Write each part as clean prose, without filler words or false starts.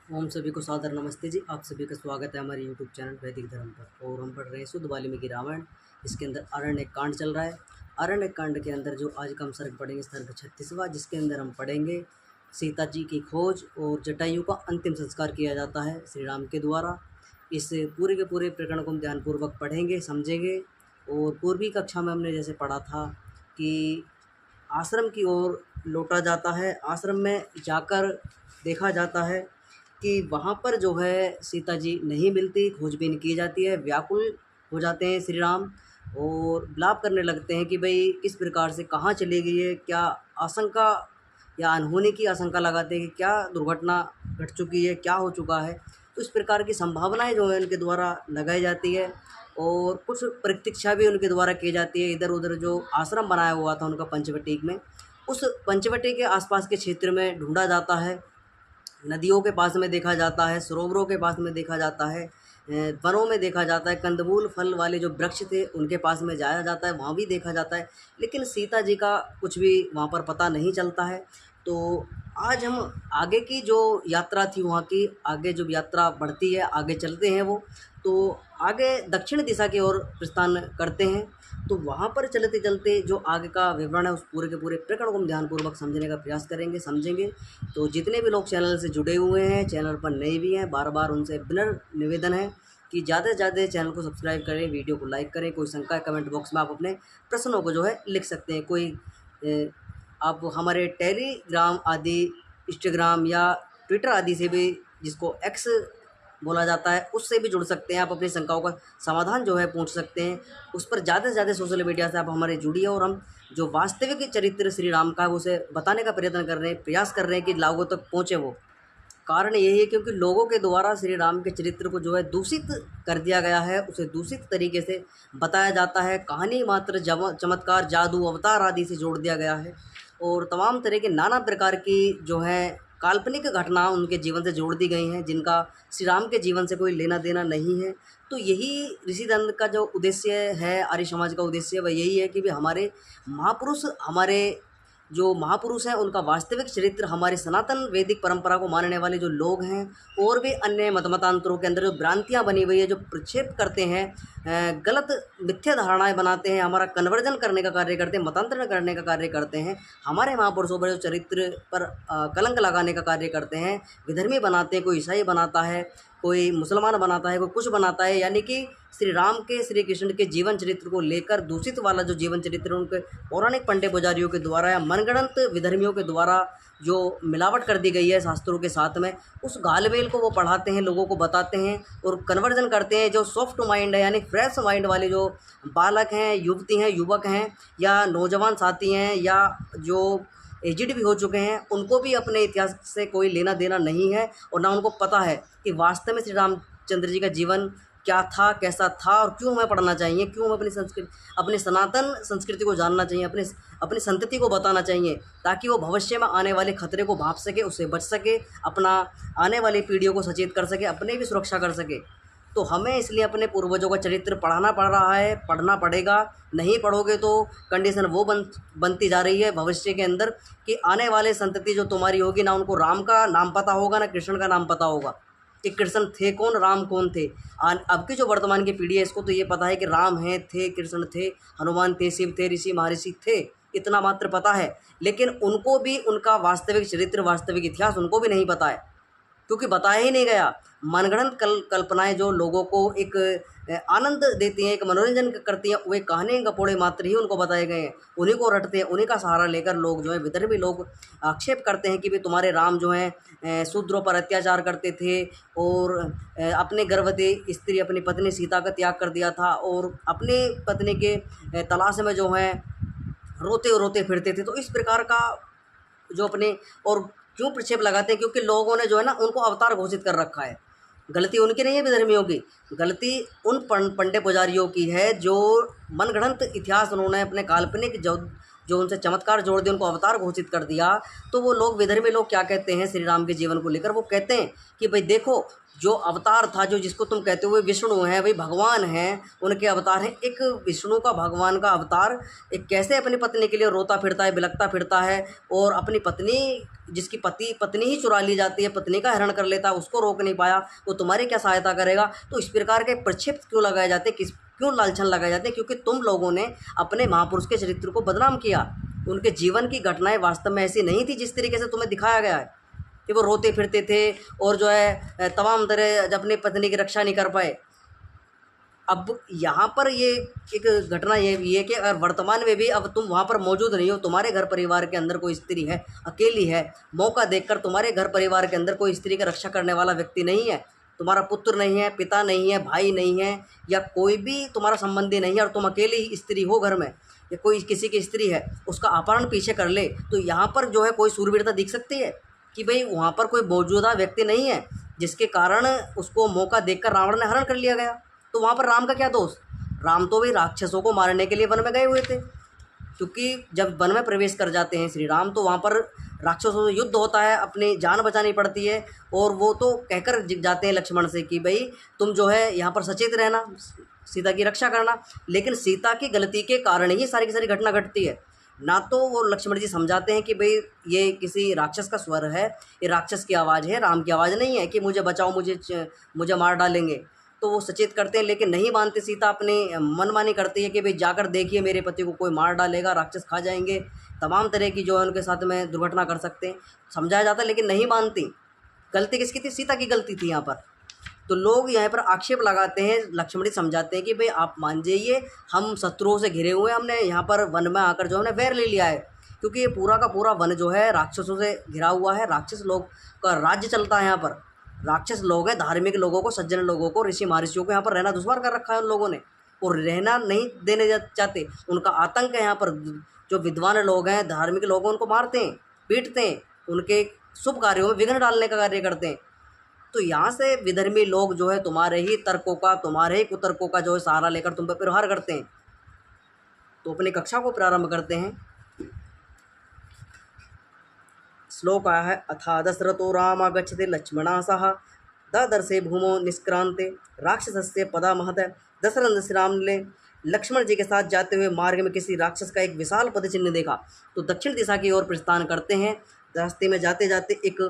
ओम सभी को सादर नमस्ते जी। आप सभी का स्वागत है हमारे यूट्यूब चैनल वैदिक धर्म पर। और हम पढ़ रहे हैं शुद्ध वाल्मीकि रामायण। इसके अंदर अरण्य कांड चल रहा है। अरण्य कांड के अंदर जो आज का हम सर्ग पढ़ेंगे सर्ग 36वां, जिसके अंदर हम पढ़ेंगे सीता जी की खोज और जटायु का अंतिम संस्कार किया जाता है श्री राम के द्वारा। इस पूरे के पूरे प्रकरण को हम ध्यानपूर्वक पढ़ेंगे, समझेंगे। और पूर्वी कक्षा में हमने जैसे पढ़ा था कि आश्रम की ओर लौटा जाता है। आश्रम में जाकर देखा जाता है कि वहाँ पर जो है सीता जी नहीं मिलती। खोजबीन की जाती है, व्याकुल हो जाते हैं श्री राम और विलाप करने लगते हैं कि भाई किस प्रकार से कहाँ चली गई है, क्या आशंका या अनहोनी की आशंका लगाते हैं कि क्या दुर्घटना घट चुकी है, क्या हो चुका है। तो इस प्रकार की संभावनाएं जो है उनके द्वारा लगाई जाती है और कुछ प्रतीक्षा भी उनके द्वारा की जाती है। इधर उधर जो आश्रम बनाया हुआ था उनका पंचवटी में, उस पंचवटी के आसपास के क्षेत्र में ढूंढा जाता है। नदियों के पास में देखा जाता है, सरोवरों के पास में देखा जाता है, वनों में देखा जाता है, कंदमूल फल वाले जो वृक्ष थे उनके पास में जाया जाता है, वहाँ भी देखा जाता है। लेकिन सीता जी का कुछ भी वहाँ पर पता नहीं चलता है। तो आज हम आगे की जो यात्रा थी वहाँ की आगे जो यात्रा बढ़ती है, आगे चलते हैं वो तो आगे दक्षिण दिशा की ओर प्रस्थान करते हैं। तो वहाँ पर चलते चलते जो आगे का विवरण है उस पूरे के पूरे प्रकरण को हम ध्यानपूर्वक समझने का प्रयास करेंगे, समझेंगे। तो जितने भी लोग चैनल से जुड़े हुए हैं, चैनल पर नए भी हैं, बार बार उनसे विनम्र निवेदन है कि ज़्यादा से ज़्यादा चैनल को सब्सक्राइब करें, वीडियो को लाइक करें। कोई शंका है कमेंट बॉक्स में आप अपने प्रश्नों को जो है लिख सकते हैं। कोई आप हमारे टेलीग्राम आदि, इंस्टाग्राम या ट्विटर आदि से भी, जिसको एक्स बोला जाता है, उससे भी जुड़ सकते हैं। आप अपनी शंकाओं का समाधान जो है पूछ सकते हैं। उस पर ज़्यादा से ज़्यादा सोशल मीडिया से आप हमारे जुड़िए और हम जो वास्तविक चरित्र श्री राम का है उसे बताने का प्रयत्न कर रहे हैं, प्रयास कर रहे हैं कि लोगों तक पहुँचे वो। कारण यही है क्योंकि लोगों के द्वारा श्री राम के चरित्र को जो है दूषित कर दिया गया है, उसे दूषित तरीके से बताया जाता है। कहानी मात्र चमत्कार, जादू, अवतार आदि से जोड़ दिया गया है और तमाम तरह के नाना प्रकार की जो है काल्पनिक घटना उनके जीवन से जोड़ दी गई हैं, जिनका श्री राम के जीवन से कोई लेना देना नहीं है। तो यही ऋषि दंड का जो उद्देश्य है, आर्य समाज का उद्देश्य वह यही है कि भी हमारे महापुरुष, हमारे जो महापुरुष हैं उनका वास्तविक चरित्र, हमारे सनातन वैदिक परंपरा को मानने वाले जो लोग हैं और भी अन्य मतमतांतरों के अंदर जो भ्रांतियाँ बनी हुई है, जो प्रक्षेप करते हैं, गलत मिथ्या धारणाएं बनाते हैं, हमारा कन्वर्जन करने का कार्य करते हैं, मतांतरण करने का कार्य करते हैं, हमारे महापुरुषों पर जो चरित्र पर कलंक लगाने का कार्य करते हैं, विधर्मी बनाते हैं। कोई ईसाई बनाता है, कोई मुसलमान बनाता है, कोई कुछ बनाता है। यानी कि श्री राम के, श्री कृष्ण के जीवन चरित्र को लेकर दूषित वाला जो जीवन चरित्र उनके पौराणिक पंडित पुजारियों के द्वारा या मनगढ़ंत विधर्मियों के द्वारा जो मिलावट कर दी गई है शास्त्रों के साथ में, उस गालमेल को वो पढ़ाते हैं, लोगों को बताते हैं और कन्वर्जन करते हैं। जो सॉफ्ट माइंड है यानी फ्रेश माइंड वाले जो बालक हैं, युवती हैं, युवक हैं या नौजवान साथी हैं या जो एजिड भी हो चुके हैं, उनको भी अपने इतिहास से कोई लेना देना नहीं है और ना उनको पता है कि वास्तव में श्री रामचंद्र जी का जीवन क्या था, कैसा था और क्यों हमें पढ़ना चाहिए, क्यों हमें अपनी संस्कृति, अपने सनातन संस्कृति को जानना चाहिए, अपनी संतति को बताना चाहिए, ताकि वो भविष्य में आने वाले खतरे को भांप सके, उससे बच सके, अपना आने वाली पीढ़ियों को सचेत कर सके, अपने भी सुरक्षा कर सके। तो हमें इसलिए अपने पूर्वजों का चरित्र पढ़ाना पड़ रहा है, पढ़ना पड़ेगा। नहीं पढ़ोगे तो कंडीशन वो बनती जा रही है भविष्य के अंदर कि आने वाले संतति जो तुम्हारी होगी, ना उनको राम का नाम पता होगा, ना कृष्ण का नाम पता होगा कि कृष्ण थे कौन, राम कौन थे। अब की जो वर्तमान की पीढ़ी है इसको तो ये पता है कि राम हैं, थे, कृष्ण थे, हनुमान थे, शिव थे, ऋषि महर्षि थे, इतना मात्र पता है। लेकिन उनको भी उनका वास्तविक चरित्र, वास्तविक इतिहास उनको भी नहीं पता है, क्योंकि बताया ही नहीं गया। मनगढ़ंत कल्पनाएं जो लोगों को एक आनंद देती हैं, एक मनोरंजन करती हैं, वे कहानी गपोड़े मात्र ही उनको बताए गए हैं, उन्हीं को रटते हैं, उन्हीं का सहारा लेकर लोग जो है विधर्मी लोग आक्षेप करते हैं कि भाई तुम्हारे राम जो हैं शूद्रों पर अत्याचार करते थे और अपने गर्भवती स्त्री अपनी पत्नी सीता का त्याग कर दिया था और अपनी पत्नी के तलाश में जो है रोते रोते फिरते थे। तो इस प्रकार का जो अपने और क्यों प्रक्षेप लगाते हैं, क्योंकि लोगों ने जो है ना उनको अवतार घोषित कर रखा है। गलती उनकी नहीं है विधर्मियों की, गलती उन पंडित पुजारियों की है जो मनगढ़ंत इतिहास उन्होंने अपने काल्पनिक जो उनसे चमत्कार जोड़ दिए, उनको अवतार घोषित कर दिया। तो वो लोग, विधर्मी लोग क्या कहते हैं श्री राम के जीवन को लेकर, वो कहते हैं कि भाई देखो जो अवतार था, जो जिसको तुम कहते हो विष्णु हैं, वही भगवान हैं, उनके अवतार हैं। एक विष्णु का, भगवान का अवतार एक कैसे अपनी पत्नी के लिए रोता फिरता है, बिलखता फिरता है और अपनी पत्नी जिसकी पत्नी ही चुरा ली जाती है, पत्नी का हरण कर लेता है, उसको रोक नहीं पाया, वो तुम्हारी क्या सहायता करेगा। तो इस प्रकार के प्रक्षेप क्यों लगाए जाते, क्यों लालछन लगाए जाते हैं? क्योंकि तुम लोगों ने अपने महापुरुष के चरित्र को बदनाम किया। उनके जीवन की घटनाएं वास्तव में ऐसी नहीं थी जिस तरीके से तुम्हें दिखाया गया है कि वो रोते फिरते थे और जो है तमाम तरह अपनी पत्नी की रक्षा नहीं कर पाए। अब यहाँ पर ये एक घटना ये है कि अगर वर्तमान में भी अब तुम वहाँ पर मौजूद नहीं हो, तुम्हारे घर परिवार के अंदर कोई स्त्री है, अकेली है, मौका देखकर तुम्हारे घर परिवार के अंदर कोई स्त्री की रक्षा करने वाला व्यक्ति नहीं है, तुम्हारा पुत्र नहीं है, पिता नहीं है, भाई नहीं है, या कोई भी तुम्हारा संबंधी नहीं है, और तुम अकेली स्त्री हो घर में, या कोई किसी की स्त्री है, उसका अपहरण पीछे कर ले, तो यहाँ पर जो है कोई सूरवीरता दिख सकती है कि भाई वहाँ पर कोई मौजूदा व्यक्ति नहीं है जिसके कारण उसको मौका देखकर रावण ने हरण कर लिया गया। तो वहाँ पर राम का क्या दोष? राम तो भाई राक्षसों को मारने के लिए वन में गए हुए थे, क्योंकि जब वन में प्रवेश कर जाते हैं श्री राम तो वहाँ पर राक्षसों से युद्ध होता है, अपनी जान बचानी पड़ती है, और वो तो कहकर जाते हैं लक्ष्मण से कि भाई तुम जो है यहाँ पर सचेत रहना, सीता की रक्षा करना। लेकिन सीता की गलती के कारण ही सारी की सारी घटना घटती है। ना तो वो लक्ष्मण जी समझाते हैं कि भाई ये किसी राक्षस का स्वर है, ये राक्षस की आवाज़ है, राम की आवाज़ नहीं है कि मुझे बचाओ, मुझे मार डालेंगे। तो वो सचेत करते हैं, लेकिन नहीं मानते। सीता अपनी मनमानी करती है कि भाई जाकर देखिए मेरे पति को कोई मार डालेगा, राक्षस खा जाएंगे, तमाम तरह की जो है उनके साथ में दुर्घटना कर सकते हैं, समझाया जाता है, लेकिन नहीं मानती। गलती किसकी थी? सीता की गलती थी यहाँ पर। तो लोग यहाँ पर आक्षेप लगाते हैं, लक्ष्मण जी समझाते हैं कि भाई आप मान जाइए, हम शत्रुओं से घिरे हुए, हमने यहाँ पर वन में आकर जो हमने वैर ले लिया है, क्योंकि ये पूरा का पूरा वन जो है राक्षसों से घिरा हुआ है, राक्षस लोग का राज्य चलता है यहाँ पर। राक्षस लोग हैं, धार्मिक लोगों को, सज्जन लोगों को, ऋषि महर्षियों को यहाँ पर रहना दुश्वार कर रखा है उन लोगों ने, और रहना नहीं देने चाहते। उनका आतंक है यहाँ पर। जो विद्वान लोग हैं, धार्मिक लोग हैं, उनको मारते हैं, पीटते हैं, उनके शुभ कार्यों में विघ्न डालने का कार्य करते हैं। तो यहाँ से विधर्मी लोग जो है तुम्हारे ही तर्कों का, तुम्हारे ही कुतर्कों का जो है सहारा लेकर तुम पर प्रहार करते हैं। तो अपनी कक्षा को प्रारंभ करते हैं। श्लोक आया है, अथा दशरथो राम गच्छते लक्ष्मणा सह ददर्शे भूमो निष्क्रांते राक्षसस्य पदा महत। दशरथ श्री राम ने लक्ष्मण जी के साथ जाते हुए मार्ग में किसी राक्षस का एक विशाल पद चिन्ह देखा, तो दक्षिण दिशा की ओर प्रस्थान करते हैं। रास्ते में जाते जाते एक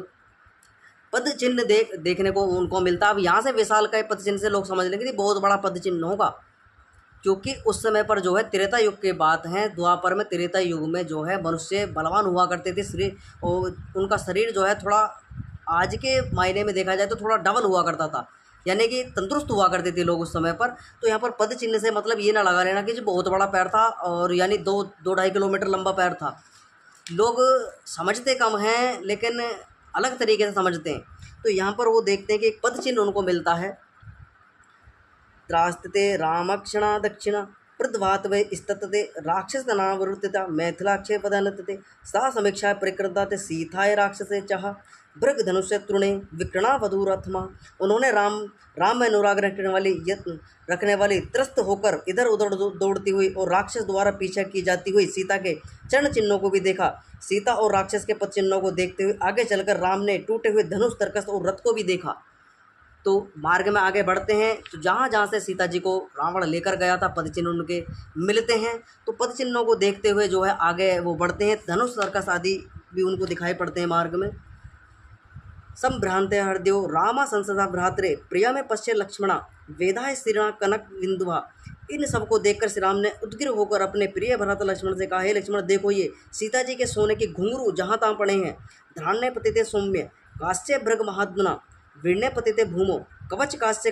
पद चिन्ह देखने को उनको मिलता है। अब यहाँ से विशाल का पद चिन्ह से लोग समझ लेंगे कि बहुत बड़ा पद चिन्ह होगा, क्योंकि उस समय पर जो है त्रेता युग की बात है। द्वापर में, त्रेता युग में जो है मनुष्य बलवान हुआ करते थे, शरीर और उनका शरीर जो है थोड़ा आज के मायने में देखा जाए तो थोड़ा डबल हुआ करता था, यानी कि तंदुरुस्त हुआ करते थे लोग उस समय पर। तो यहाँ पर पद चिन्ह से मतलब ये ना लगा लेना कि जो बहुत बड़ा पैर था, और यानी 2-2.5 किलोमीटर लंबा पैर था। लोग समझते कम हैं लेकिन अलग तरीके से समझते हैं। तो यहाँ पर वो देखते हैं कि एक पद चिन्ह उनको मिलता है। त्रास्ते रामक्षणा दक्षिणा प्रद्भात वे स्तते राक्षसनावृत्ता मैथिलाक्षय पदानते सा समीक्षा प्रकृता ते सीताय राक्षसे चाह भृग धनुष्य तृणे विकरणा वधूरथमा। उन्होंने राम में अनुराग रखने वाली त्रस्त होकर इधर उधर दौड़ती हुई और राक्षस द्वारा पीछा की जाती हुई सीता के चरण चिन्हों को भी देखा। सीता और राक्षस के पद चिन्हों को देखते हुए आगे चलकर राम ने टूटे हुए धनुष, तरकस और रथ को भी देखा। तो मार्ग में आगे बढ़ते हैं, तो जहाँ जहाँ से सीता जी को रावण लेकर गया था पद चिन्ह उनके मिलते हैं। तो पद चिन्हों को देखते हुए जो है आगे वो बढ़ते हैं। धनुष, तरकस आदि भी उनको दिखाई पड़ते हैं मार्ग में। संभ्रांते हृदयो रामा संसदा भ्रातरे प्रिया में पश्य लक्ष्मणा वेदाय श्रीणा कनक बिंदुआ। इन सबको देखकर श्री राम ने उद्ग्र होकर अपने प्रिय भ्राता लक्ष्मण से कहा, हे लक्ष्मण, देखो ये सीता जी के सोने के घुंघरू जहाँ तहाँ पड़े हैं। ध्यान्य पतिते सौम्य काश्य भृग महात्मना वीर्ण्य पतिते भूमो कवच काश्य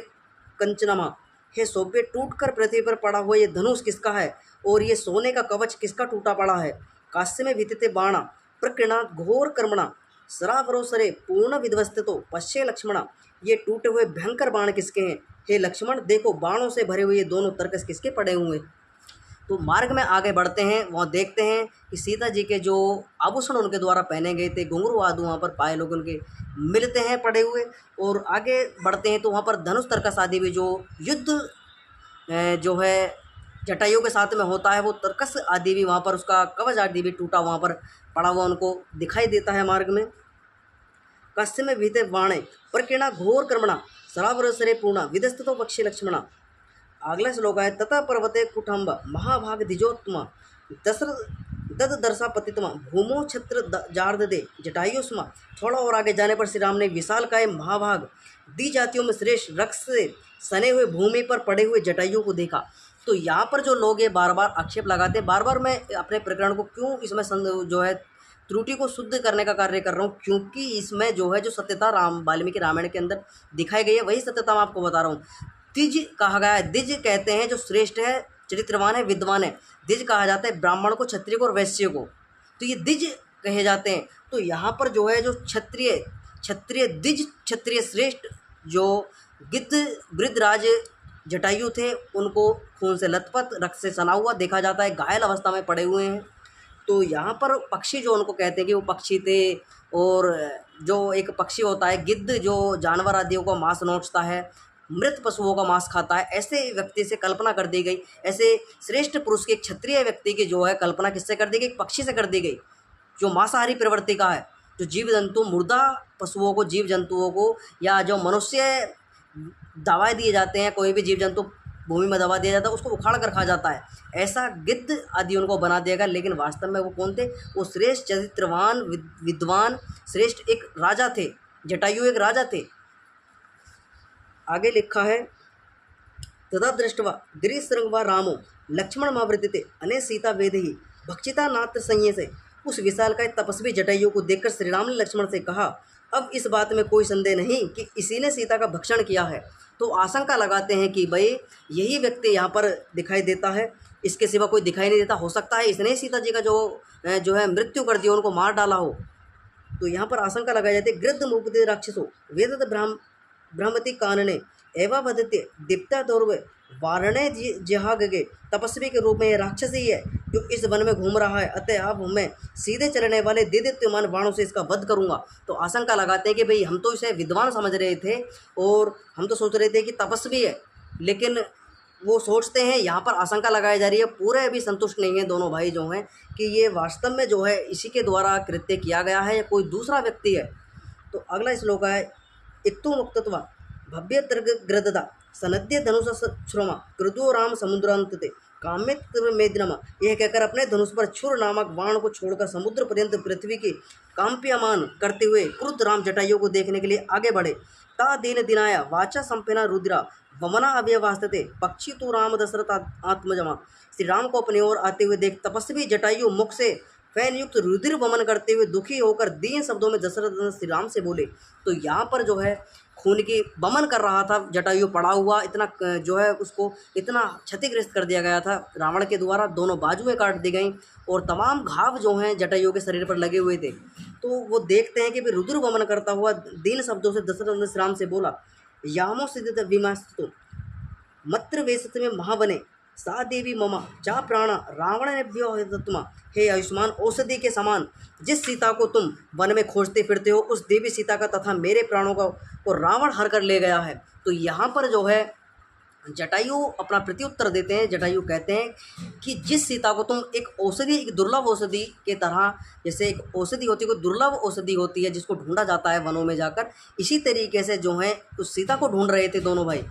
कंचनमा। हे सौम्य, टूटकर पृथ्वी पर पड़ा हुआ ये धनुष किसका है, और ये सोने का कवच किसका टूटा पड़ा है। काश्य में विदिते बाणा प्रकृणा घोर कर्मणा सरावरोसरे पूर्ण विध्वस्तितो पश्ये लक्ष्मणा। ये टूटे हुए भयंकर बाण किसके हैं। हे लक्ष्मण, देखो बाणों से भरे हुए ये दोनों तरकस किसके पड़े हुए। तो मार्ग में आगे बढ़ते हैं, वहाँ देखते हैं कि सीता जी के जो आभूषण उनके द्वारा पहने गए थे, घुंघरू आदि वहाँ पर पाए लोग उनके मिलते हैं पड़े हुए। और आगे बढ़ते हैं तो वहाँ पर धनुष, तरकस आदि भी जो युद्ध जो है जटायु के साथ में होता है, वो तरकस आदि भी वहाँ पर, उसका कवच आदि भी टूटा वहाँ पर पड़ा हुआ उनको दिखाई देता है मार्ग में। कस्य में भीते बाणे प्रकीर्णा घोर कर्मणा सरावरसरे पूर्णा विदस्ततो पक्षी लक्ष्मणा। अगला श्लोक है, तथा पर्वते कुटुंब महाभाग द्विजोत्तमा दद दर्शा पतितमा भूमो छत्र जार्द दे जटायु स्मा। थोड़ा और आगे जाने पर श्री राम ने विशाल काय महाभाग दी जातियों में श्रेष्ठ रक्त से सने हुए भूमि पर पड़े हुए जटायु को देखा। तो यहाँ पर जो लोग ये बार बार आक्षेप लगाते हैं, बार बार मैं अपने प्रकरण को क्यों इसमें जो है त्रुटि को शुद्ध करने का कार्य कर रहा हूँ, क्योंकि इसमें जो है जो सत्यता वाल्मीकि रामायण के अंदर दिखाई गई है वही सत्यता मैं आपको बता रहा हूँ। द्विज कहा गया है, द्विज कहते हैं जो श्रेष्ठ है, चरित्रवान है, विद्वान है। द्विज कहा जाता है ब्राह्मण को, क्षत्रिय को और वैश्य को, तो ये द्विज कहे जाते हैं। तो यहाँ पर जो है जो क्षत्रिय द्विज, क्षत्रिय श्रेष्ठ जो वृद्धराज जटायु थे उनको खून से लथपथ, रक्त से सना हुआ देखा जाता है, घायल अवस्था में पड़े हुए हैं। तो यहाँ पर पक्षी जो उनको कहते हैं कि वो पक्षी थे, और जो एक पक्षी होता है गिद्ध जो जानवर आदियों का मांस नोचता है, मृत पशुओं का मांस खाता है, ऐसे व्यक्ति से कल्पना कर दी गई। ऐसे श्रेष्ठ पुरुष के, क्षत्रिय व्यक्ति की जो है कल्पना किससे कर दी गई? पक्षी से कर दी गई, जो मांसाहारी प्रवृत्ति का है, जो जीव जंतु, मुर्दा पशुओं को, जीव जंतुओं को, या जो मनुष्य दवाएं दिए जाते हैं, कोई भी जीव जंतु भूमि में दबा दिया जाता है उसको उखाड़ कर खा जाता है, ऐसा गिद्ध आदि उनको बना दिया गया। लेकिन वास्तव में वो कौन थे? वो श्रेष्ठ चरित्रवान विद्वान श्रेष्ठ एक राजा थे, जटायु एक राजा थे। आगे लिखा है तदा दृष्टवा गिरिशृंगवा रामो लक्ष्मण मावृत्ते अने सीता वेद ही भक्षिता नात्र संयय से। उस विशालकाय तपस्वी जटायु को देखकर श्री राम ने लक्ष्मण से कहा, अब इस बात में कोई संदेह नहीं कि इसी ने सीता का भक्षण किया है। तो आशंका लगाते हैं कि भाई यही व्यक्ति यहाँ पर दिखाई देता है, इसके सिवा कोई दिखाई नहीं देता। हो सकता है इसने सीता जी का जो है मृत्यु कर दिया, उनको मार डाला हो। तो यहाँ पर आशंका लगाई जाती है। गृद्ध मुपदे राक्षसो वेदत ब्रह्मति कानने एवं वदते दीप्ता दौर्वे वारणे जहागे। तपस्वी के रूप में यह राक्षस ही है जो इस वन में घूम रहा है, अतः अब मैं सीधे चलने वाले दिव्यमान बाणों से इसका वध करूंगा। तो आशंका लगाते हैं कि भाई हम तो इसे विद्वान समझ रहे थे और हम तो सोच रहे थे कि तपस्वी है, लेकिन वो सोचते हैं, यहाँ पर आशंका लगाई जा रही है, पूरे अभी संतुष्ट नहीं है दोनों भाई जो हैं कि ये वास्तव में जो है इसी के द्वारा कृत्य किया गया है या कोई दूसरा व्यक्ति है। तो अगला श्लोक है इत्तु मुक्तत्वा भव्य तर्गृदता सनद्य धनुष श्रोमा कृदो राम समुद्रांतते काम्यत मेदिनमा। यह कहकर अपने धनुष पर छुर नामक बाण को छोड़कर समुद्र पर्यंत पृथ्वी की कांप्यमान करते हुए क्रुद्ध राम जटायु को देखने के लिए आगे बढ़े। ता दीन दिनाया वाचा संपेना रुद्रा वमना अव्यवास्ते पक्षी तो राम दशरथ आत्मजमा। श्री राम को अपनी ओर आते हुए देख तपस्वी जटायु मुख से फैन युक्त रुधिर वमन करते हुए दुखी होकर दीन शब्दों में दशरथ श्री राम से बोले। तो यहाँ पर जो है खून की वमन कर रहा था जटायु, पड़ा हुआ, इतना जो है उसको इतना क्षतिग्रस्त कर दिया गया था रावण के द्वारा, दोनों बाजुएं काट दी गई और तमाम घाव जो हैं जटायु के शरीर पर लगे हुए थे। तो वो देखते हैं कि भी रुद्र वमन करता हुआ दीन शब्दों से दशरथ ने श्री राम से बोला, यामो सिद्ध विमास्तु मत्र वेशत में महावने सा देवी ममा चा प्राणा रावण ने व्योमा। हे आयुष्मान औषधि के समान जिस सीता को तुम वन में खोजते फिरते हो, उस देवी सीता का तथा मेरे प्राणों का को रावण हर कर ले गया है। तो यहाँ पर जो है जटायु अपना प्रत्युत्तर देते हैं। जटायु कहते हैं कि जिस सीता को तुम एक औषधि, एक दुर्लभ औषधि के तरह, जैसे एक औषधि होती है, कोई दुर्लभ औषधि होती है जिसको ढूंढा जाता है वनों में जाकर, इसी तरीके से जो है उस सीता को ढूंढ रहे थे दोनों भाई।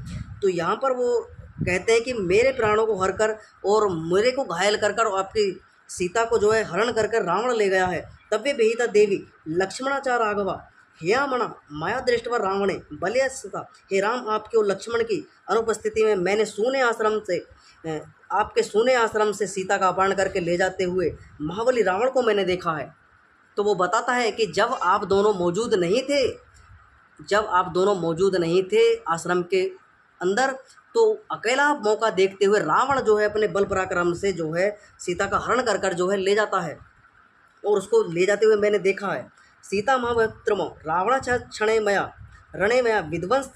तो यहाँ पर वो कहते हैं कि मेरे प्राणों को हर कर और मेरे को घायल कर कर आपकी सीता को जो है हरण कर कर रावण ले गया है। तब्य विहिता देवी लक्ष्मणाचार राघवा हेयामणा माया दृष्टवा रावणे बलियस्ता। हे राम, आपके और लक्ष्मण की अनुपस्थिति में मैंने आपके सूने आश्रम से सीता का अपहरण करके ले जाते हुए महाबली रावण को मैंने देखा है। तो वो बताता है कि जब आप दोनों मौजूद नहीं थे आश्रम के अंदर, तो अकेला मौका देखते हुए रावण जो है अपने बल पराक्रम से जो है सीता का हरण कर कर जो है ले जाता है और उसको ले जाते हुए मैंने देखा है। सीता महाभद्रमो रावण क्षणे मया रणे मया विध्वंस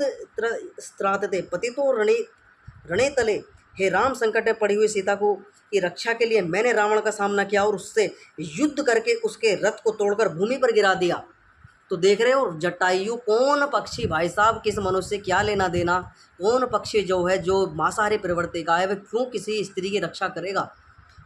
स्त्रातते पतितो रणे तले। हे राम, संकट में पड़ी हुई सीता को की रक्षा के लिए मैंने रावण का सामना किया और उससे युद्ध करके उसके रथ को तोड़कर भूमि पर गिरा दिया। तो देख रहे हो जटायु कौन पक्षी भाई साहब, किस मनुष्य क्या लेना देना, कौन पक्षी जो है जो मांसाहारी प्रवृत्ति का है वह क्यों किसी स्त्री की रक्षा करेगा।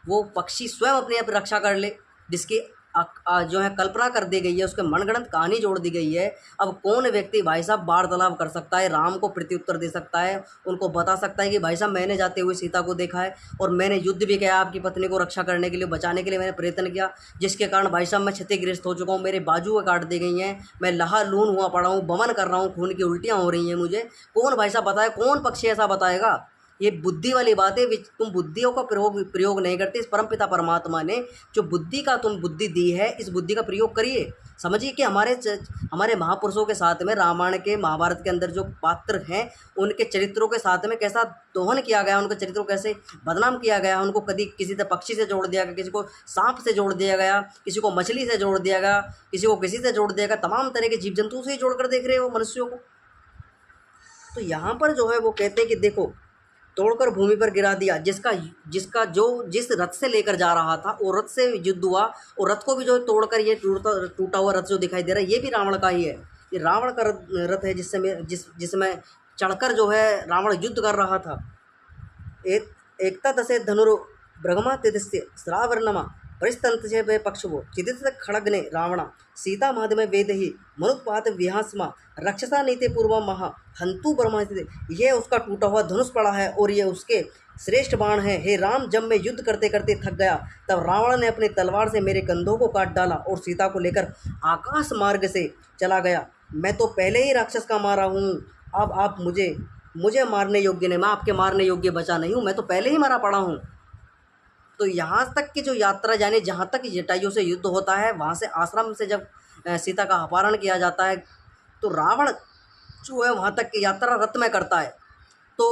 वो पक्षी स्वयं अपने आप रक्षा कर ले, जिसकी जो है कल्पना कर दी गई है, उसके मनगढ़ंत कहानी जोड़ दी गई है। अब कौन व्यक्ति भाई साहब वार्तालाप कर सकता है, राम को प्रत्युत्तर दे सकता है, उनको बता सकता है कि भाई साहब मैंने जाते हुए सीता को देखा है और मैंने युद्ध भी किया, आपकी पत्नी को रक्षा करने के लिए, बचाने के लिए मैंने प्रयत्न किया, जिसके कारण भाई साहब मैं क्षतिग्रस्त हो चुका हूँ, मेरे बाजुएं काट दी गई हैं, मैं लहूलून हुआ पड़ा हूँ, बमन कर रहा हूँ, खून की उल्टियाँ हो रही हैं मुझे। कौन भाई साहब बताए, कौन पक्षी ऐसा बताएगा? ये बुद्धि वाली बात है। तुम बुद्धियों का प्रयोग नहीं करते। इस परमपिता परमात्मा ने जो बुद्धि का तुम बुद्धि दी है, इस बुद्धि का प्रयोग करिए। समझिए कि हमारे महापुरुषों के साथ में, रामायण के महाभारत के अंदर जो पात्र हैं, उनके चरित्रों के साथ में कैसा दोहन किया गया, उनके चरित्रों को कैसे बदनाम किया गया, उनको कभी किसी से पक्षी से जोड़ दिया गया, किसी को सांप से जोड़ दिया गया, किसी को मछली से जोड़ दिया गया, किसी को किसी से जोड़ दिया गया, तमाम तरह के जीव जंतु से ही जोड़ कर देख रहे हो मनुष्यों को। तो यहाँ पर जो है वो कहते हैं कि देखो, तोड़कर भूमि पर गिरा दिया, जिस रथ से लेकर जा रहा था, वो रथ से युद्ध हुआ, और रथ को भी जो तोड़कर ये टूटा हुआ रथ जो दिखाई दे रहा है, ये भी रावण का ही है। ये रावण का रथ है, जिसमें चढ़कर जो है रावण युद्ध कर रहा था। एकता दशे धनुर्भ्रगमा तिदस्य श्रावर्णमा परिस्तंत से वे पक्षवो चिदित खड़ग्ने रावण सीता माधमे वेद ही मनुत्पात विहासमा रक्षसा नीति पूर्व महा हंतु ब्रह्मा। ये उसका टूटा हुआ धनुष पड़ा है और ये उसके श्रेष्ठ बाण है। हे राम, जब मैं युद्ध करते करते थक गया, तब रावण ने अपनी तलवार से मेरे कंधों को काट डाला और सीता को लेकर आकाश मार्ग से चला गया। मैं तो पहले ही राक्षस का मारा हूँ, अब आप मुझे मारने योग्य नहीं, मैं आपके मारने योग्य बचा नहीं हूँ, मैं तो पहले ही मरा पड़ा हूँ। तो यहाँ तक की जो यात्रा, यानी जहाँ तक जटायु से युद्ध होता है, वहाँ से आश्रम से जब सीता का अपहरण किया जाता है, तो रावण जो है वहाँ तक की यात्रा रथ में करता है। तो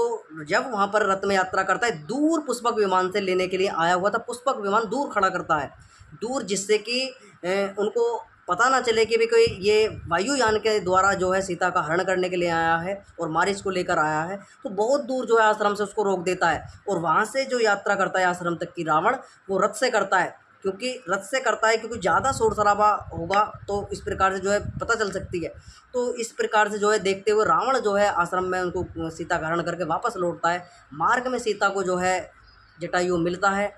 जब वहाँ पर रथ में यात्रा करता है, दूर पुष्पक विमान से लेने के लिए आया हुआ था, पुष्पक विमान दूर खड़ा करता है, दूर, जिससे कि उनको पता ना चले कि भी कोई ये वायुयान के द्वारा जो है सीता का हरण करने के लिए आया है और मारिच को लेकर आया है। तो बहुत दूर जो है आश्रम से उसको रोक देता है, और वहाँ से जो यात्रा करता है आश्रम तक की रावण, वो रथ से करता है। क्योंकि ज़्यादा शोर शराबा होगा तो इस प्रकार से जो है पता चल सकती है। तो इस प्रकार से जो है देखते हुए रावण जो है आश्रम में उनको सीता का हरण करके वापस लौटता है। मार्ग में सीता को जो है जटायु मिलता है,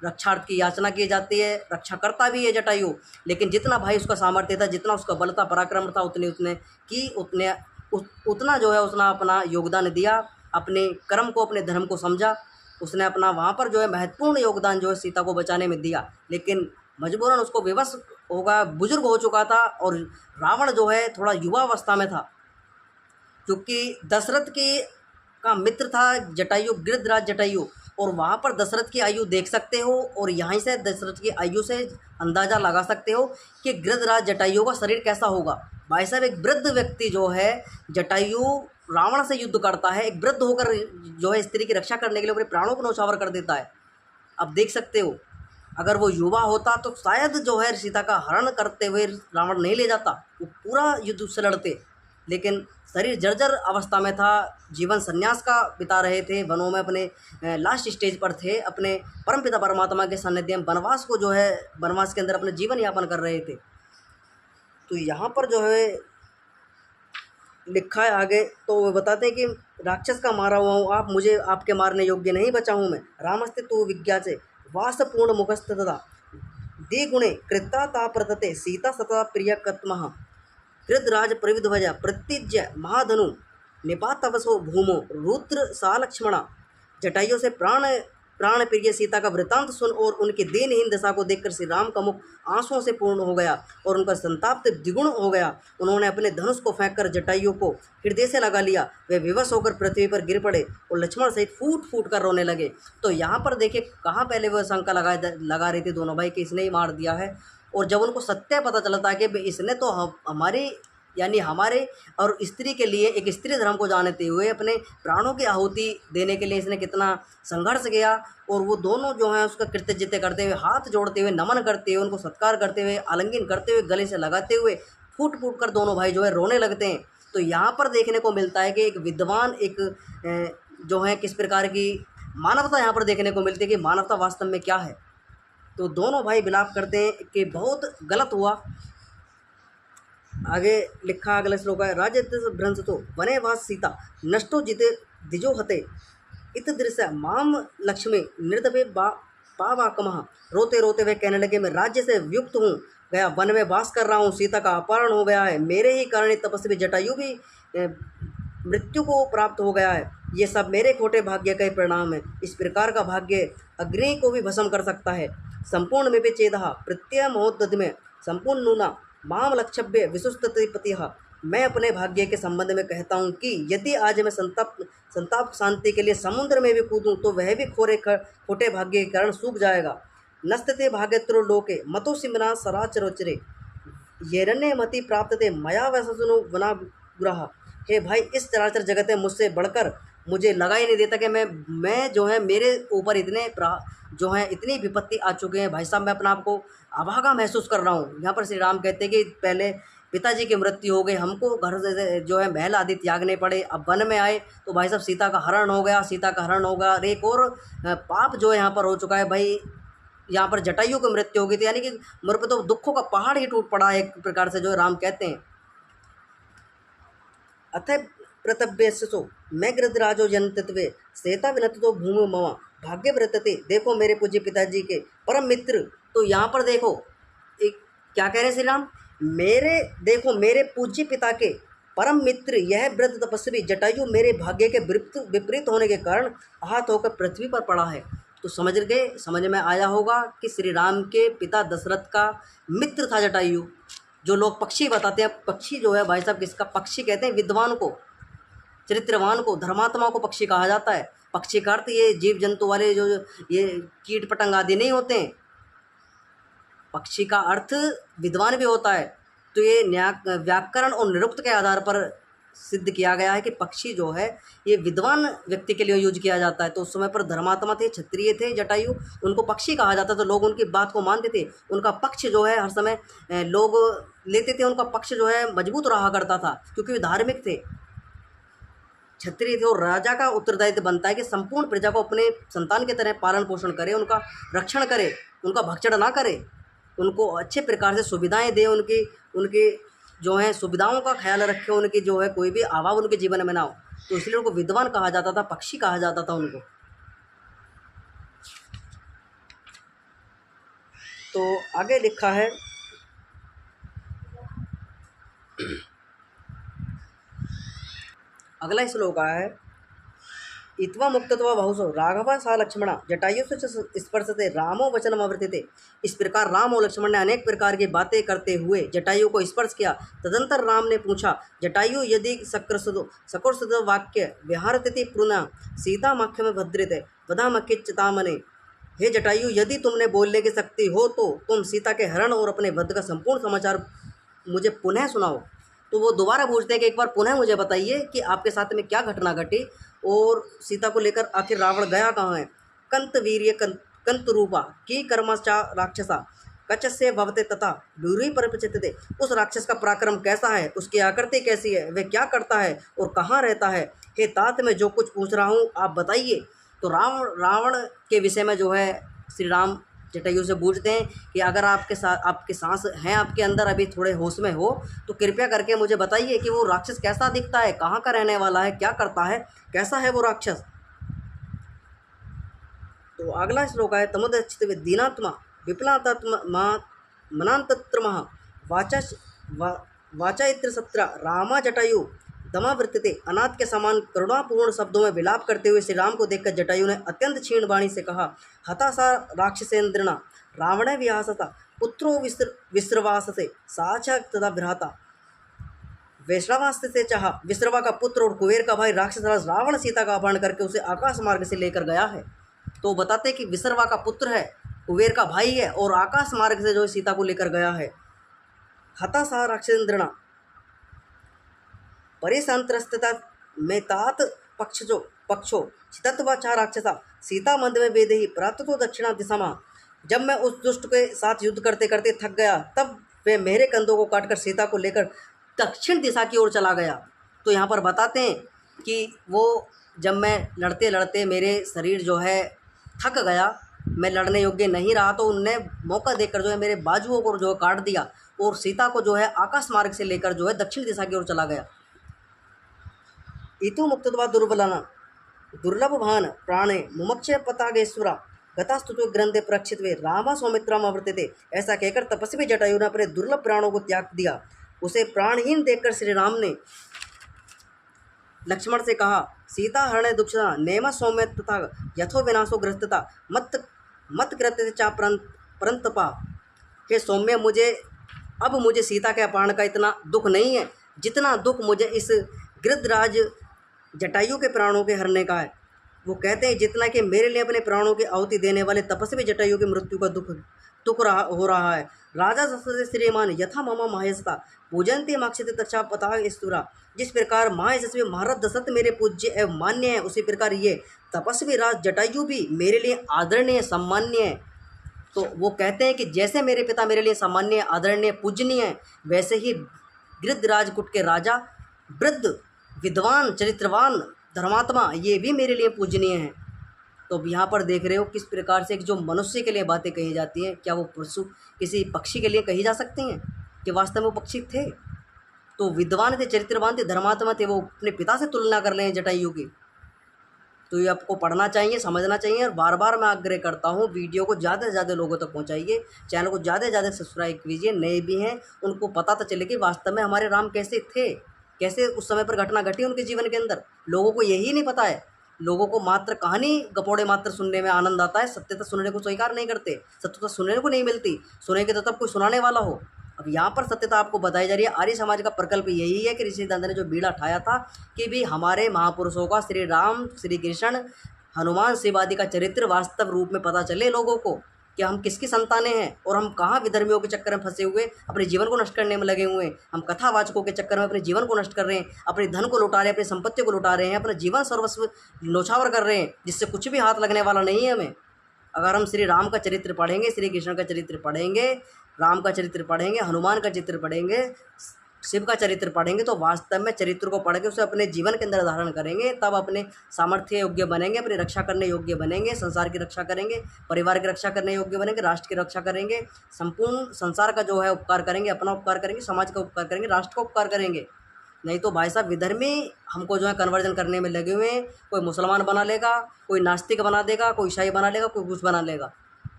रक्षार्थ की याचना की जाती है, रक्षा करता भी है जटायु, लेकिन जितना भाई उसका सामर्थ्य था, जितना उसका बल था, पराक्रम था, उतना जो है उसने अपना योगदान दिया, अपने कर्म को, अपने धर्म को समझा। उसने अपना वहाँ पर जो है महत्वपूर्ण योगदान जो है सीता को बचाने में दिया, लेकिन मजबूरन उसको विवश होगा, बुजुर्ग हो चुका था, और रावण जो है थोड़ा युवा अवस्था में था, क्योंकि दशरथ का मित्र था जटायु, गृधराज जटायु, और वहाँ पर दशरथ की आयु देख सकते हो, और यहाँ से दशरथ की आयु से अंदाज़ा लगा सकते हो कि गृधराज जटायु का शरीर कैसा होगा। भाई साहब, एक वृद्ध व्यक्ति जो है, जटायु रावण से युद्ध करता है, एक वृद्ध होकर जो है स्त्री की रक्षा करने के लिए अपने प्राणों को न्यौछावर कर देता है। अब देख सकते हो, अगर वो युवा होता तो शायद जो है सीता का हरण करते हुए रावण नहीं ले जाता, वो पूरा युद्ध उससे लड़ते, लेकिन शरीर जर्जर अवस्था में था, जीवन संन्यास का बिता रहे थे, वनों में अपने लास्ट स्टेज पर थे, अपने परमपिता परमात्मा के सानिध्य में वनवास को जो है, वनवास के अंदर अपने जीवन यापन कर रहे थे। तो यहाँ पर जो है लिखा है आगे, तो वो बताते हैं कि राक्षस का मारा हुआ हूँ, आप मुझे आपके मारने योग्य नहीं बचा हूँ मैं। रामस्ते तु विज्ञा से वासपूर्ण मुखस्तदा द्विगुणे कृता ताप्रतते सीता सता प्रियकत्मः गृधराज प्रविध्वज प्रत्यज्य महाधनु निपातवसो भूमो रुद्र सा लक्ष्मणा। जटायु से प्राण प्रिय सीता का वृतांत सुन और उनकी दीनहीन दशा को देखकर श्री राम का मुख आंसुओं से पूर्ण हो गया और उनका संताप द्विगुण हो गया। उन्होंने अपने धनुष को फेंककर जटायु को हृदय से लगा लिया। वे विवश होकर पृथ्वी पर गिर पड़े और लक्ष्मण सहित फूट फूट कर रोने लगे। तो यहाँ पर देखिए, कहाँ पहले वह शंका लगा रहे थे दोनों भाई कि इसने ही मार दिया है, और जब उनको सत्य पता चलता है कि इसने तो हमारे यानी हमारे और स्त्री के लिए, एक स्त्री धर्म को जानते हुए अपने प्राणों की आहुति देने के लिए इसने कितना संघर्ष किया, और वो दोनों जो हैं उसका कृतज्ञता करते हुए, हाथ जोड़ते हुए, नमन करते हुए, उनको सत्कार करते हुए, आलिंगन करते हुए, गले से लगाते हुए फूट फूट कर दोनों भाई जो है रोने लगते हैं। तो यहाँ पर देखने को मिलता है कि एक विद्वान, एक जो है किस प्रकार की मानवता यहाँ पर देखने को मिलती है कि मानवता वास्तव में क्या है। तो दोनों भाई विलाप करते हैं कि बहुत गलत हुआ। आगे लिखा, अगला श्लोक है, राजते भ्रंश तो वने वास सीता नष्टो जिते दिजो हते इत दृश्य माम लक्ष्मी निर्दवे पावाकमः, रोते रोते वे कहने लगे, मैं राज्य से वियुक्त हूँ गया, वन में वास कर रहा हूँ, सीता का अपहरण हो गया है, मेरे ही कारण तपस्वी जटायु भी मृत्यु को प्राप्त हो गया है। ये सब मेरे खोटे भाग्य का ही परिणाम है। इस प्रकार का भाग्य अग्नि को भी भस्म कर सकता है। संपूर्ण में भी चेदहा प्रत्यय महोदध में संपूर्ण नूना माम लक्षभ्य विशुस्तपतिः। मैं अपने भाग्य के संबंध में कहता हूँ कि यदि आज मैं संताप शांति के लिए समुद्र में भी कूदूँ तो वह भी खोटे भाग्य के कारण सूख जाएगा। नस्तते भाग्यत्रो लोके मतो सिमना सराचरोचरे येरण्य मति प्राप्तते मया वैसनो वनाग्रह। हे भाई, इस चराचर जगत में मुझसे बढ़कर मुझे लगा ही नहीं देता कि मैं जो है मेरे ऊपर जो है इतनी विपत्ति आ चुके हैं। भाई साहब, मैं अपना आपको अभागा महसूस कर रहा हूँ। यहाँ पर श्री राम कहते हैं कि पहले पिताजी की मृत्यु हो गई, हमको घर से जो है महल आदि त्यागने पड़े, अब वन में आए तो भाई साहब सीता का हरण हो गया, और एक और पाप जो है यहाँ पर हो चुका है। भाई यहाँ पर जटायु की मृत्यु हो गई थी, यानी कि मेरे पे तो दुखों का पहाड़ ही टूट पड़ा है, एक प्रकार से जो राम कहते हैं। अथ प्रतभ्यसो मैं गृधराजो जनतत्वे सेता विनतो भूमि मम भाग्य व्रतते। देखो मेरे पूज्य पिताजी के परम मित्र, तो यहाँ पर देखो एक क्या कह रहे हैं श्री राम, मेरे पूज्य पिता के परम मित्र यह वृद्ध तपस्वी जटायु मेरे भाग्य के विपरीत होने के कारण आहत होकर पृथ्वी पर पड़ा है। तो समझ में आया होगा कि श्री राम के पिता दशरथ का मित्र था जटायु। जो लोग पक्षी बताते हैं, पक्षी जो है भाई साहब किसका पक्षी कहते हैं, विद्वान को, चरित्रवान को, धर्मात्मा को पक्षी कहा जाता है। पक्षी का अर्थ ये जीव जंतु वाले जो ये कीट पतंग आदि नहीं होते हैं। पक्षी का अर्थ विद्वान भी होता है। तो ये व्याकरण और निरुक्त के आधार पर सिद्ध किया गया है कि पक्षी जो है ये विद्वान व्यक्ति के लिए यूज किया जाता है। तो उस समय पर धर्मात्मा थे, क्षत्रिय थे जटायु, उनको पक्षी कहा जाता, तो लोग उनकी बात को मानते थे। उनका पक्ष जो है हर समय लोग लेते थे, उनका पक्ष जो है मजबूत रहा करता था, क्योंकि वे धार्मिक थे, क्षत्रिय थे। और राजा का उत्तरदायित्व बनता है कि संपूर्ण प्रजा को अपने संतान की तरह पालन पोषण करे, उनका रक्षण करे, उनका भक्षण ना करे, उनको अच्छे प्रकार से सुविधाएं दे, उनकी जो है सुविधाओं का ख्याल रखे, उनकी जो है कोई भी अभाव उनके जीवन में ना हो। तो इसलिए उनको विद्वान कहा जाता था, पक्षी कहा जाता था उनको। तो आगे लिखा है अगला श्लोक आया है, इत्वा मुक्तत्वा बहुसो राघव सा लक्ष्मण जटायु से स्पर्शते रामो वचनम अवर्तिते। इस प्रकार राम और लक्ष्मण ने अनेक प्रकार की बातें करते हुए जटायु को स्पर्श किया। तदंतर राम ने पूछा, जटायु यदि सकृसदो वाक्य विहारतिथि पुनः सीता मख्य में भद्रित वधा मख्य चितामने। हे जटायु, यदि तुमने बोलने की शक्ति हो तो तुम सीता के हरण और अपने वध का संपूर्ण समाचार मुझे पुनः सुनाओ। तो वो दोबारा पूछते हैं कि एक बार पुनः मुझे बताइए कि आपके साथ में क्या घटना घटी और सीता को लेकर आखिर रावण गया कहाँ है। कंत वीर्य कंत रूपा की कर्मचा राक्षसा कचस्य भवते तथा दूरी पर प्रचितते। उस राक्षस का पराक्रम कैसा है, उसकी आकृति कैसी है, वह क्या करता है और कहाँ रहता है। हे तात, मैं जो कुछ पूछ रहा हूँ आप बताइए। तो रावण के विषय में जो है श्री राम जटायु से पूछते हैं कि अगर आपके सांस हैं आपके अंदर, अभी थोड़े होश में हो, तो कृपया करके मुझे बताइए कि वो राक्षस कैसा दिखता है, कहाँ का रहने वाला है, क्या करता है, कैसा है वो राक्षस। तो अगला श्लोक है, तमुदच्छित दीनात्मा विप्लातात्मा मनांतत्रमः वाचा इत्र सत्र रामा जटायु दमावृत्ते। अनाथ के समान करुणापूर्ण शब्दों में विलाप करते हुए श्री राम को देखकर जटायु ने अत्यंत क्षीण वाणी से कहा, हताशा राक्षसेन्द्रिणा रावण विहासता पुत्रो विश्रवाससे साचा तथा भ्राता। वैश्रवास से चाह विश्रवा का पुत्र और कुबेर का भाई राक्षस रावण सीता का अपहरण करके उसे आकाश मार्ग से लेकर गया है। तो बताते कि विश्रवा का पुत्र है, कुबेर का भाई है और आकाश मार्ग से जो सीता को लेकर गया है। हताशा राक्षसेन्द्रिणा परिसंत्रस्तता में तात पक्षो चितत्वाचा राक्षसा सीता मंद में वेदे ही प्राततो दक्षिणा दिशा में। जब मैं उस दुष्ट के साथ युद्ध करते करते थक गया, तब वे मेरे कंधों को काटकर सीता को लेकर दक्षिण दिशा की ओर चला गया। तो यहाँ पर बताते हैं कि वो जब मैं लड़ते लड़ते मेरे शरीर जो है थक गया, मैं लड़ने योग्य नहीं रहा, तो उनने मौका देकर जो है मेरे बाजुओं को जो है काट दिया और सीता को जो है आकाश मार्ग से लेकर जो है दक्षिण दिशा की ओर चला गया। इतु मुक्तत्वा दुर्बलना दुर्लभ भान प्राणे मुमक्ष पतागेश्वरा गतास्तुतो ग्रंथे प्रक्षित वे रामा सौमित्राम अवर्तिते। ऐसा कहकर तपस्वी जटायु ने अपने दुर्लभ प्राणों को त्याग दिया। उसे प्राणहीन देखकर श्री राम ने लक्ष्मण से कहा, सीता हरण दुक्षता नेम सौम्य तथा यथो विनाशो ग्रस्तता मत मत कृत्य चा परंतपा। हे सौम्य, मुझे सीता के अपहरण का इतना दुख नहीं है जितना दुख मुझे इस गृद्धराज जटायु के प्राणों के हरने का है। वो कहते हैं जितना कि मेरे लिए अपने प्राणों की आहुति देने वाले तपस्वी जटायु की मृत्यु का दुख हो रहा है। राजा दशरथ श्रीमान यथा मम माहेशता पूजनते माक्षित तथा पता स्तुरा। जिस प्रकार महायशस्वी महाराज दशरथ मेरे पूज्य एवं मान्य है, उसी प्रकार ये तपस्वी राज जटायु भी मेरे लिए आदरणीय सम्मान्य है। तो वो कहते हैं कि जैसे मेरे पिता मेरे लिए सामान्य आदरणीय पूजनीय है, वैसे ही गृद्धराजकुट के राजा वृद्ध विद्वान चरित्रवान धर्मात्मा ये भी मेरे लिए पूजनीय हैं। तो अब यहाँ पर देख रहे हो किस प्रकार से जो मनुष्य के लिए बातें कही जाती हैं, क्या वो पशु किसी पक्षी के लिए कही जा सकती हैं कि वास्तव में वो पक्षी थे? तो विद्वान थे, चरित्रवान थे, धर्मात्मा थे, वो अपने पिता से तुलना कर रहे हैं जटायु की। तो ये आपको पढ़ना चाहिए, समझना चाहिए। और बार बार मैं आग्रह करता हूँ वीडियो को ज़्यादा से ज़्यादा लोगों तक पहुँचाइए, चैनल को ज़्यादा से ज़्यादा सब्सक्राइब कीजिए। नए भी हैं उनको पता तो चले कि वास्तव में हमारे राम कैसे थे, कैसे उस समय पर घटना घटी उनके जीवन के अंदर। लोगों को यही नहीं पता है, लोगों को मात्र कहानी गपोड़े मात्र सुनने में आनंद आता है, सत्यता सुनने को स्वीकार नहीं करते, सत्यता सुनने को नहीं मिलती। सुनेंगे तो तब कोई सुनाने वाला हो। अब यहाँ पर सत्यता आपको बताई जा रही है। आर्य समाज का प्रकल्प यही है कि ऋषि दंत ने जो बीड़ा उठाया था कि भी हमारे महापुरुषों का श्री राम, श्री कृष्ण, हनुमान, शिव आदि का चरित्र वास्तव रूप में पता चले लोगों को कि हम किसकी संतानें हैं और हम कहाँ विधर्मियों के चक्कर में फंसे हुए अपने जीवन को नष्ट करने में लगे हुए हैं। हम कथावाचकों के चक्कर में अपने जीवन को नष्ट कर रहे हैं, अपने धन को लुटा रहे हैं, अपनी संपत्ति को लुटा रहे हैं, अपना जीवन सर्वस्व न्यौछावर कर रहे हैं, जिससे कुछ भी हाथ लगने वाला नहीं है हमें। अगर हम श्री राम का चरित्र पढ़ेंगे, श्री कृष्ण का चरित्र पढ़ेंगे, राम का चरित्र पढ़ेंगे, हनुमान का चरित्र पढ़ेंगे, शिव का चरित्र पढ़ेंगे, तो वास्तव में चरित्र को पढ़ के उसे अपने जीवन के अंदर धारण करेंगे, तब अपने सामर्थ्य योग्य बनेंगे, अपनी रक्षा करने योग्य बनेंगे, संसार की रक्षा करेंगे, परिवार की रक्षा करने योग्य बनेंगे, राष्ट्र की रक्षा करेंगे, संपूर्ण संसार का जो है उपकार करेंगे, अपना उपकार करेंगे, समाज का उपकार करेंगे, राष्ट्र का उपकार करेंगे। नहीं तो भाई साहब विधर्मी हमको जो है कन्वर्जन करने में लगे हुए हैं। कोई मुसलमान बना लेगा, कोई नास्तिक बना देगा, कोई ईसाई बना लेगा, कोई कुछ बना लेगा,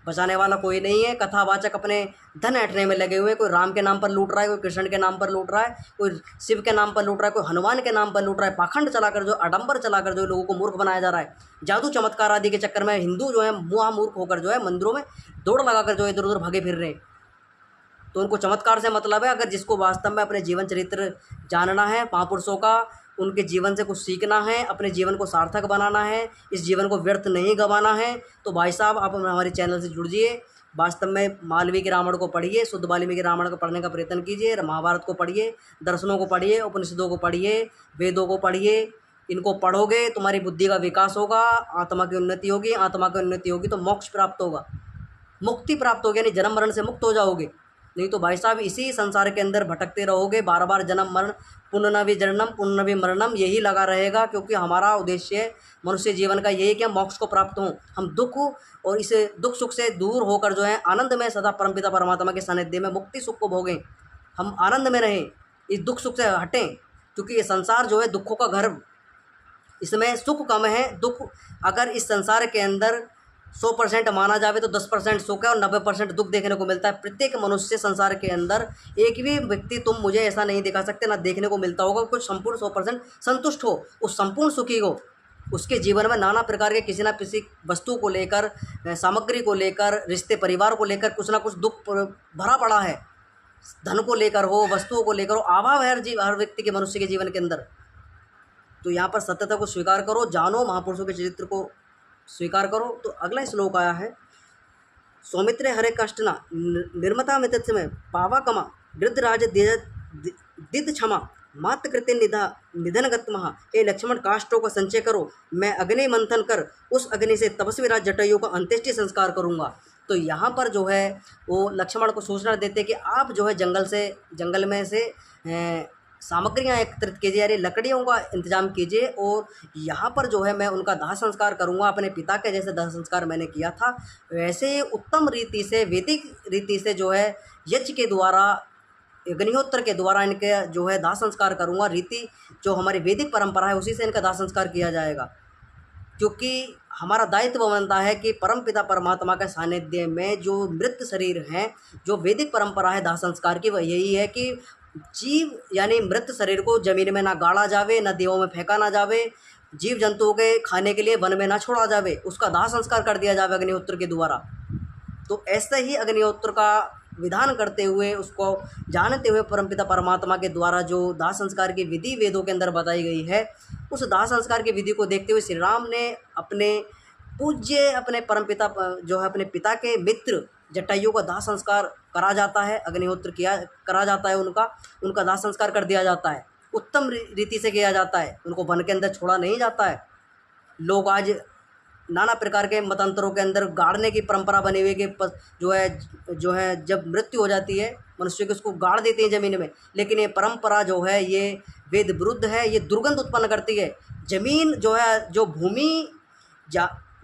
बचाने वाला कोई नहीं है। कथावाचक अपने धन ऐंठने में लगे हुए हैं। कोई राम के नाम पर लूट रहा है, कोई कृष्ण के नाम पर लूट रहा है, कोई शिव के नाम पर लूट रहा है, कोई हनुमान के नाम पर लूट रहा है। पाखंड चलाकर जो आडंबर चलाकर जो लोगों को मूर्ख बनाया जा रहा है, जादू चमत्कार आदि के चक्कर में हिंदू जो है मुआ मूर्ख होकर जो है मंदिरों में दौड़ लगाकर जो है इधर उधर भागे फिर रहे हैं। तो उनको चमत्कार से मतलब है। अगर जिसको वास्तव में अपने जीवन चरित्र जानना है, महापुरुषों का, उनके जीवन से कुछ सीखना है, अपने जीवन को सार्थक बनाना है, इस जीवन को व्यर्थ नहीं गंवाना है, तो भाई साहब आप हमारे चैनल से जुड़िए। वास्तव में वाल्मीकि रामायण को पढ़िए, शुद्ध वाल्मीकि रामायण को पढ़ने का प्रयत्न कीजिए, महाभारत को पढ़िए, दर्शनों को पढ़िए, उपनिषदों को पढ़िए, वेदों को पढ़िए। इनको पढ़ोगे तुम्हारी बुद्धि का विकास होगा, आत्मा की उन्नति होगी, आत्मा की उन्नति होगी तो मोक्ष प्राप्त होगा, मुक्ति प्राप्त होगी, यानी जन्म मरण से मुक्त हो जाओगे। नहीं तो भाई साहब इसी संसार के अंदर भटकते रहोगे, बार बार जन्म मरण, पुनर्नवी जन्म पुनर्नवी मरणम यही लगा रहेगा। क्योंकि हमारा उद्देश्य मनुष्य जीवन का यही है कि हम मोक्ष को प्राप्त हों, हम दुख और इस दुख सुख से दूर होकर जो है आनंद में सदा परमपिता परमात्मा के सानिध्य में मुक्ति सुख को भोगें, हम आनंद में रहें, इस दुख सुख से हटें। क्योंकि ये संसार जो है दुखों का घर, इसमें सुख कम है। दुख अगर इस संसार के अंदर 100% माना जाए तो 10% सुख है और 90% दुख देखने को मिलता है। प्रत्येक मनुष्य संसार के अंदर एक भी व्यक्ति तुम मुझे ऐसा नहीं दिखा सकते, ना देखने को मिलता होगा कुछ संपूर्ण 100% संतुष्ट हो, उस संपूर्ण सुखी को। उसके जीवन में नाना प्रकार के किसी न किसी वस्तु को लेकर, सामग्री को लेकर, रिश्ते परिवार को लेकर कुछ ना कुछ दुख भरा पड़ा है। धन को लेकर हो, वस्तुओं को लेकर हो, अभाव है हर व्यक्ति के, मनुष्य के जीवन के अंदर। तो यहाँ पर सत्यता को स्वीकार करो, जानो, महापुरुषों के चरित्र को स्वीकार करो। तो अगला श्लोक आया है, सौमित्रे हरे कष्टना निर्मता मितत्स में पावा कमा वृद्धराज दिद क्षमा मात्र कृत्य निधन गत्महा। हे लक्ष्मण, काष्ठों का संचय करो, मैं अग्नि मंथन कर उस अग्नि से तपस्वी राज जटायु का अंत्येष्टि संस्कार करूँगा। तो यहाँ पर जो है वो लक्ष्मण को सूचना देते कि आप जो है जंगल में से सामग्रियाँ एकत्रित कीजिए, यानी लकड़ियों का इंतजाम कीजिए, और यहाँ पर जो है मैं उनका दाह संस्कार करूँगा। अपने पिता के जैसे दाह संस्कार मैंने किया था वैसे उत्तम रीति से, वैदिक रीति से जो है यज्ञ के द्वारा, अग्निहोत्र के द्वारा इनके जो है दाह संस्कार करूँगा। रीति जो हमारी वैदिक परंपरा है उसी से इनका दाह संस्कार किया जाएगा। क्योंकि हमारा दायित्व बनता है कि परमपिता परमात्मा के सानिध्य में जो मृत शरीर हैं, जो वैदिक परंपरा है दाह संस्कार की, वह यही है कि जीव यानी मृत शरीर को जमीन में ना गाड़ा जावे, ना देवों में फेंका ना जावे, जीव जंतुओं के खाने के लिए वन में ना छोड़ा जावे, उसका दाह संस्कार कर दिया जावे अग्निहोत्र के द्वारा। तो ऐसे ही अग्निहोत्र का विधान करते हुए, उसको जानते हुए परमपिता परमात्मा के द्वारा जो दाह संस्कार की विधि वेदों के अंदर बताई गई है, उस दाह संस्कार की विधि को देखते हुए श्री राम ने अपने पूज्य, अपने परमपिता जो है अपने पिता के मित्र जटायु का दाह संस्कार करा जाता है, अग्निहोत्र किया करा जाता है, उनका दाह संस्कार कर दिया जाता है, उत्तम रीति से किया जाता है, उनको वन के अंदर छोड़ा नहीं जाता है। लोग आज नाना प्रकार के मतंत्रों के अंदर गाड़ने की परंपरा बनी हुई कि जो है जब मृत्यु हो जाती है मनुष्य को उसको गाड़ देते हैं ज़मीन में, लेकिन ये परंपरा जो है ये वेद विरुद्ध है, ये दुर्गंध उत्पन्न करती है। ज़मीन जो है, जो भूमि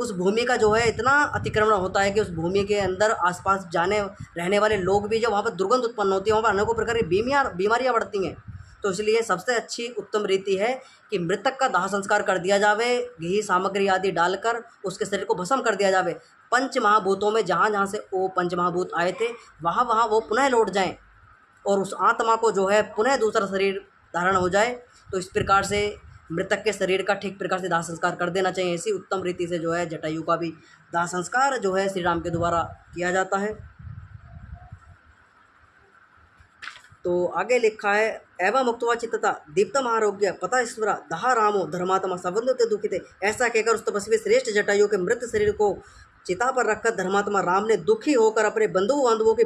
उस भूमि का जो है इतना अतिक्रमण होता है कि उस भूमि के अंदर आसपास जाने रहने वाले लोग भी, जब वहाँ पर दुर्गंध उत्पन्न होती है, वहाँ पर अनेकों प्रकार की बीमारियाँ बढ़ती हैं। तो इसलिए सबसे अच्छी उत्तम रीति है कि मृतक का दाह संस्कार कर दिया जावे, घी सामग्री आदि डालकर उसके शरीर को भस्म कर दिया जावे। पंच महाभूतों में जहाँ जहाँ से वो पंच महाभूत आए थे, वहाँ वहाँ वो पुनः लौट जाएं और उस आत्मा को जो है पुनः दूसरा शरीर धारण हो जाए। तो इस प्रकार से मृतक के शरीर का ठीक प्रकार से दाह संस्कार कर देना चाहिए। ऐसी उत्तम रीति से जो है जटायु का भी दाह संस्कार जो है श्री राम के द्वारा किया जाता है। तो आगे लिखा है, एवं मुक्तवा चित्तता दीप्तम आरोग्य पता ईश्वरा दहा रामो धर्मात्मा संबंधते दुखिते। ऐसा कहकर उस तपस्वी श्रेष्ठ जटायु के मृत शरीर को चिता पर रखकर धर्मात्मा राम ने दुखी होकर अपने बंधु बांधवों की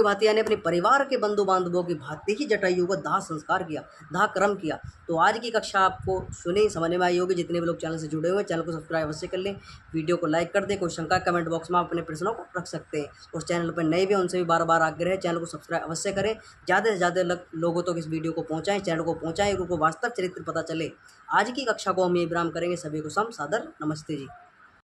भांति, यानी अपने परिवार के बंधु बांधवों की भांति ही जटायु को दाह संस्कार किया, दाह कर्म किया। तो आज की कक्षा आपको सुनी समझ में आई होगी। जितने भी लोग चैनल से जुड़े हुए हैं, चैनल को सब्सक्राइब अवश्य कर लें, वीडियो को लाइक कर दें। कोई शंका कमेंट बॉक्स में आप अपने प्रश्नों को रख सकते हैं। उस चैनल पर नए भी उनसे भी बार बार आग्रह है, चैनल को सब्सक्राइब अवश्य करें, ज़्यादा से ज़्यादा लोगों तक इस वीडियो को पहुँचाएँ, चैनल को पहुँचाएँ, उनको वास्तव चरित्र पता चले। आज की कक्षा को हम यही विराम करेंगे। सभी को सादर नमस्ते जी।